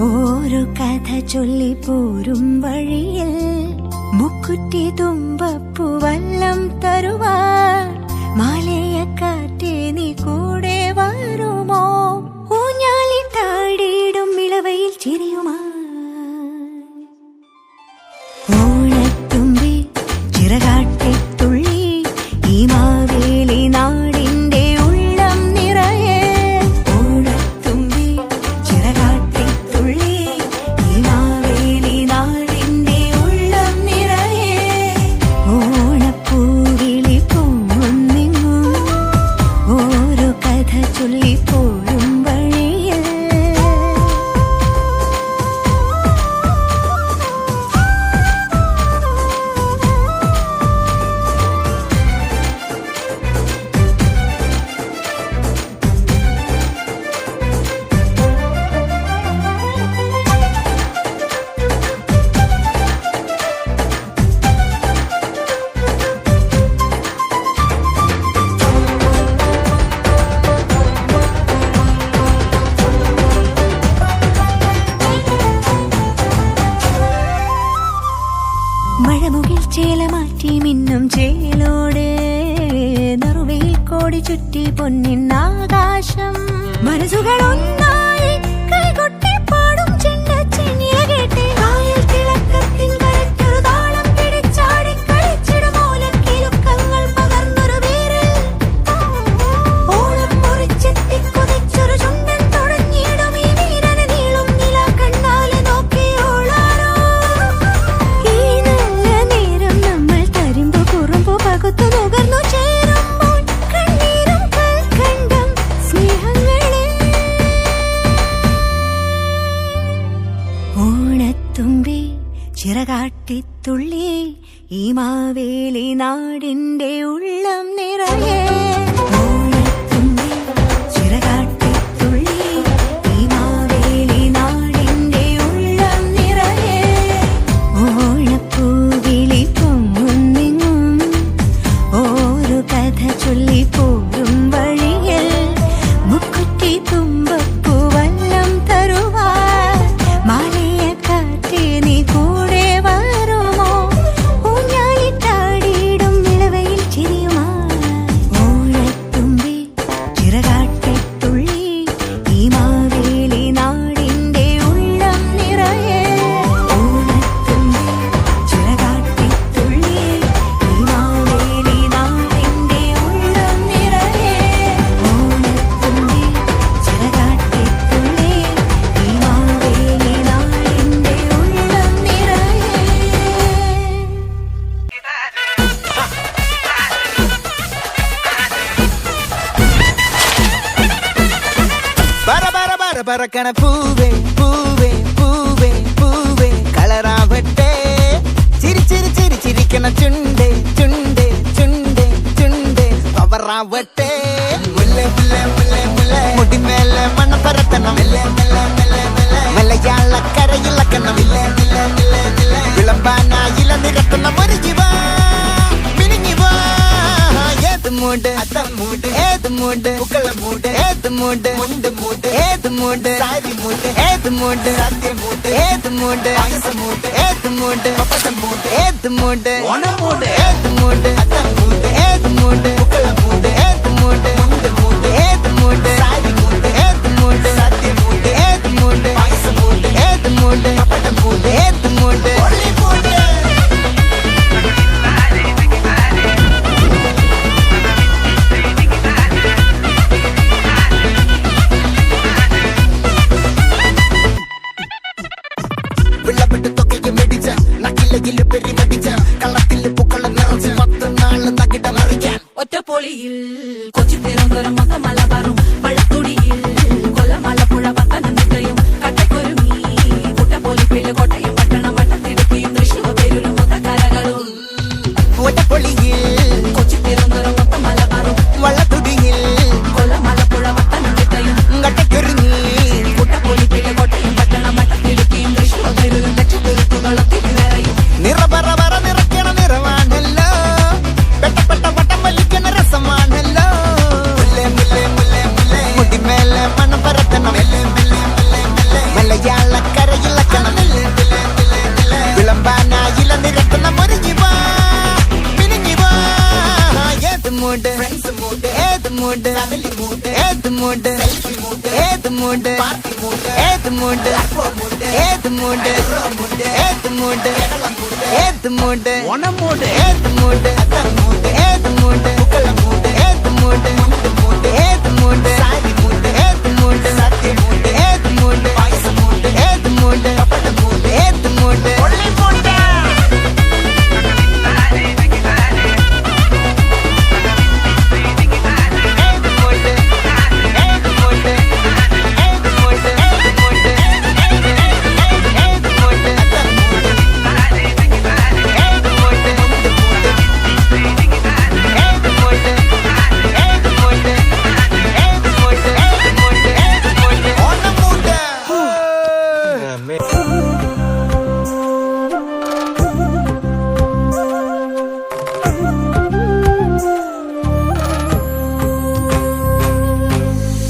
ഓരോ കഥ ചൊല്ലി പോരും വഴിയിൽ മുക്കുറ്റി തുമ്പപ്പൂ വല്ലം തരുവാൻ മാലയക്കാറ്റേ നീ കൂടെ വരുമോ? ഊഞ്ഞാലിട്ടാടിയിടും ഇളവയിൽ ചിരിയുമാ ഓണത്തുമ്പി ചിറകാട്ടിത്തുള്ളി ഈ മാവേലി നാടിന്റെ ഉള്ളം നിറയെ. ഓണത്തുമ്പി ചിറകാട്ടിത്തുള്ളി ഈ മാവേലി നാടിന്റെ ഉള്ളം നിറയെ. ഓണപ്പൂവിളി പൊങ്ങുന്നെങ്ങും ഓരോ കഥ ചൊല്ലി പോരും വഴിയിൽ. മഴമുകിൽ ചേല മാറ്റി മിന്നും ചേലോടെ നറുവയിൽ കോടി ചുറ്റി പൊന്നിന്നാകാശം. മനസ്സുകൾ ഒന്നായി കൈകൊട്ടി പാടും ചെണ്ടച്ചെന്നില കേട്ട് കായൽ തിളക്കത്തിൻ കരറ്റൊരു താളം പിടിച്ചാടി കളിച്ചിടും ഓലക്കിലുക്കങ്ങൾ പകർന്നൊരു വീരൽ. ഓളം മുറിച്ചെത്തി കുതിച്ചൊരു ചുണ്ടൻ തുടങ്ങിയിടും ഈ വീരന് നീളും നില കണ്ണാലെ നോക്കിയോളാരോ. പകുത്തു നുകർന്നു ചേരുമ്പോൾ കണ്ണീരും കൽക്കണ്ടം സ്നേഹങ്ങളെ. ഓണത്തുമ്പി ചിറകാട്ടിത്തുള്ളി ഈ മാവേലി നാടിന്റെ ഉള്ളം നിറയെ. ഓണത്തുമ്പി ചിറകാട്ടിത്തുള്ളി ഈ മാവേലി നാടിന്റെ ഉള്ളം നിറയെ. ഓണപ്പൂവിളി പൊങ്ങുന്നെങ്ങും ഓരോ കഥ ചൊല്ലി പോരും വഴിയിൽ മുക്കുറ്റി തുമ്പപ്പൂ വല്ലം തരുവാൻ മാലയക്കാറ്റേ നീ കൂടെ വരുമോ? ഊഞ്ഞാലിട്ടാടിയിടും ഇളവയിൽ ചിരിയുമാ ഓണത്തുമ്പി ചിറകാട്ടിത്തുള്ളി ഈ മാവേലി നാടിന്റെ ഉള്ളം നിറയെ. ഓണത്തുമ്പി ചിറകാട്ടിത്തുള്ളി ഈ മാവേലി നാടിന്റെ ഉള്ളം നിറയെ. ഓണത്തുമ്പി ചിറകാട്ടിത്തുള്ളി ഈ മാവേലി നാടിന്റെ ഉള്ളം നിറയെ. ബര ബര ബര ബറക്കണ പൂവേ പൂവേ പൂവേ പൂവേ കളറാവട്ടെ. ചിരി ചിരി ചിരി ചിരിക്കണ ചുണ്ടേ ചുണ്ടേ ചുണ്ടേ ചുണ്ടേ പവറാവട്ടെ. മുല്ലേ മുല്ലേ മുല്ലേ മുല്ലേ മുടിമേലെ മണ്ണ പരത്തണം. മലയാളക്കരയിളക്കണം. വിളമ്പാനായില നിരത്തണം. ഒരു ജീവ മിനിങ്ങി വാ. ഏത് മൂട് അത്തം മൂട് ഏത് മൂട് പുക്കള മൂട് ഏത് മൂട് മുണ്ട് മൂട് ഏത് മൂട് സാരി മൂട് ഏത് മൂട് സദ്യ മൂട് ഏത് മൂട് പായസ മൂട് ഏത് മൂട് പപ്പസം മൂട് ഏത് മൂട് ഓണം മൂട് ഏത് മൂട് അത്തം മൂട് ഏത് മൂട് പുക്കള മൂട് ഏത് മൂട് മുണ്ട് മൂട് ഏത് മൂട് സാരി മൂട് ഏത് മൂട് സദ്യ മൂട് ഏത് മൂട് പായസ മൂട് ഏത് മൂട് പപ്പടം മൂട് ഏത് മൂട് ഒളി മൂട്. വെള്ളപ്പെട്ട് തൊക്കയും മെടിച്ച നക്കിലയില് പെരിമടിച്ച കള്ളത്തില് പൂക്കള നിറച്ച് 10 നാള് തകിട മറിക്കാൻ. ഒറ്റപ്പൊളിയിൽ കൊച്ചി തിരുവനന്തപുരം മൊത്തം മലബാറും വള്ളത്തുടിയിൽ കൊല്ലമലപ്പുഴ പത്തനംതിട്ടയും കട്ടക്കൊരുമി കുട്ടപ്പൊലിപ്പില് കോട്ടയം പട്ടണം വട്ടത്തിടുക്കിയും തൃശ്ശൂർ പേരൂരും മൊത്തക്കരകളും. ഒറ്റപ്പൊളിയിൽ കൊച്ചി തിരുവനന്തപുരം മൊത്തം മലബാറും വള്ളത്തുടിയിൽ കൊല്ലമലപ്പുഴ പത്തനംതിട്ടയും കട്ടക്കൊരുങ്ങി കുട്ടപ്പൊലിപ്പില് കോട്ടയം പട്ടണം വട്ടത്തിടുക്കിയും തൃശ്ശൂർ പേരൂരും ദക്ഷത്തിരുത്തുകളും തിരുവേറയും. നിറപറ പറ നിറയ്ക്കണ നിറവാണല്ലോ. പെട്ടപ്പെട്ട വട്ടം വലിക്കണ രസമാണല്ലോ. മുല്ലേ മുല്ലേ മുല്ലേ മുല്ലേ മുടിമേലെ മൂഡ് ഫാമിലി മൂഡ് ഏത് മൂഡ് സെൽഫി മൂഡ് ഏത് മൂഡ് പാർട്ടി മൂഡ് ഏത് മൂഡ് ഏത് മൂഡ് ഏത് മൂഡ് ഏത് മൂഡ് ഓണം മൂഡ് ഏത് മൂഡ് അത്തം മൂഡ് ഏത് മൂഡ് പൂക്കള മൂഡ് ഏത് മൂഡ് മുണ്ട് മൂഡ് ഏത് മൂഡ് സാരി മൂഡ് ഏത് മൂഡ് സത്യ മൂഡ് ഏത് മൂഡ് പായസ മൂഡ് ഏത് മൂഡ് പപ്പട മൂഡ് ഏത് മൂഡ് ഒള്ളി മൂഡ്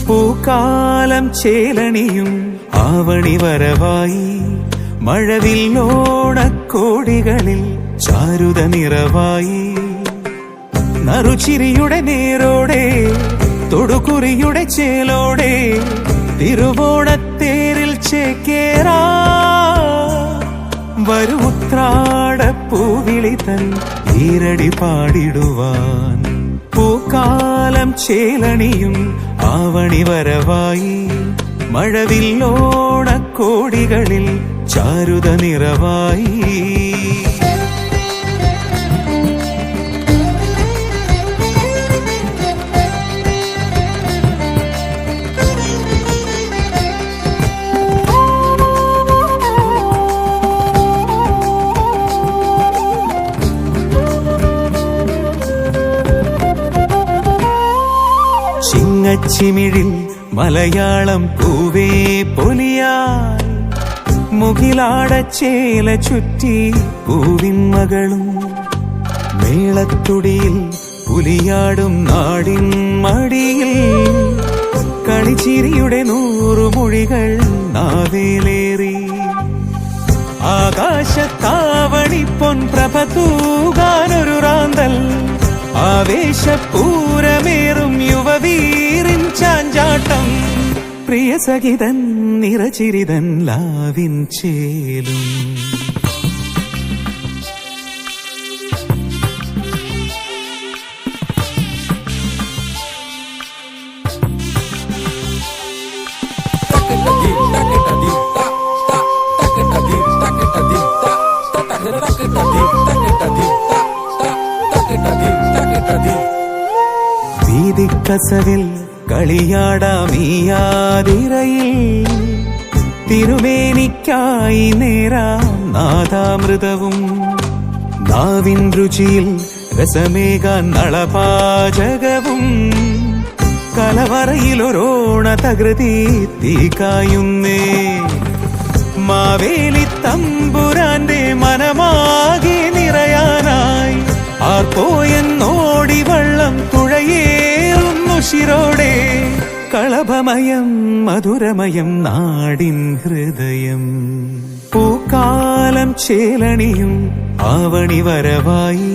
പൂക്കാലം ചേലണിയും ആവണി വരവായി മഴവില്ലോണക്കോടികളിൽ ചാരുത നിറവായി നറുചിരിയുടെ നേരോടെ തൊടുകുറിയുടെ ചേലോടെ തിരുവോണത്തേരിൽ ചേക്കേറാ വരു ഉത്രാടപ്പൂവിളി തൻ ഈരടി പാടിടുവാൻ പൂക്കാലം ചേലണിയും ആവണി വരവായി മഴവില്ലോണക്കോടികളിൽ ചാരുത നിറവായി ചിങ്ങച്ചിമിഴിൽ മലയാളം പൂവേ പൊലിയായി മുകിലാടച്ചേല ചുറ്റി പൂവിൻ മകളും മേളത്തുടിയിൽ പുലിയാടും നാടിൻ മടിയിൽ കളിച്ചിരിയുടെ 100 മൊഴികൾ നാവേലേറി ആകാശത്താവണി പൊൻപ്രഭ തൂകാനൊരു റാന്തൽ ആവേശപൂരമേറും യുവവീറിൻ ചാഞ്ചാട്ടം പ്രിയസഖിതൻ നിറചിരിതൻ ലാവിൻ ചേലും വീതിക്കസവിൽ കളിയാടാമീയാതിരയിൽ തിരുമേനിക്കായി നേരാം നാദാമൃതവും നാവിൻ രുചിയിൽ രസമേകാൻ നളപാചകവും കലവറയിലൊരോണ തകൃതി തീക്കായുന്നേ മാവേലി തമ്പുരാന്റെ മനമാകെ നിറയാനായി ആർപ്പോയെന്നോടി വള്ളം തുഴയേറുന്നു ശിരോടെ കളഭമയം മധുരമയം നാടിൻ ഹൃദയം പൂക്കാലം ചേലണിയും ആവണി വരവായി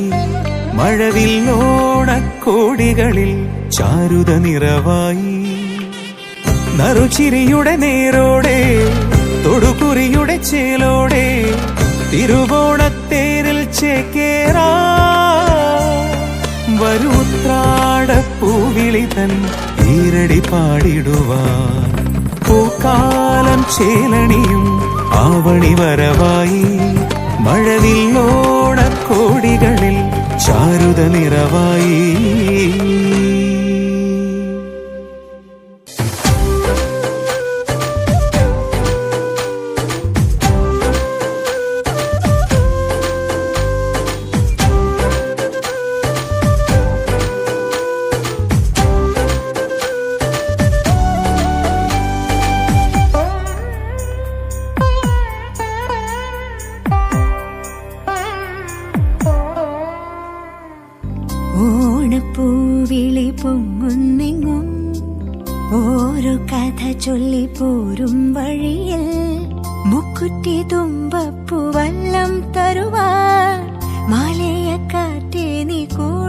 മഴവില്ലോണക്കോടികളിൽ ചാരുത നിറവായി നറുചിരിയുടെ നേരോടെ തൊടുകുറിയുടെ ചേലോടെ തിരുവോണത്തേരിൽ ചേക്കേറാ വരു ഉത്രാടപ്പൂവിളി തൻ ഈരടി പാടിടുവാൻ പൂക്കാലം ചേലണിയും ആവണി വരവായി മഴവില്ലോണക്കോടികളിൽ ചാരുത നിറവായി ഓണപ്പൂവിളി പൊങ്ങുന്നെങ്ങും ഓരോ കഥ ചൊല്ലി പോരും വഴിയിൽ മുക്കുറ്റി തുമ്പപ്പൂവല്ലം തരുവാൻ മാലയക്കാറ്റേ നീ കൂടെ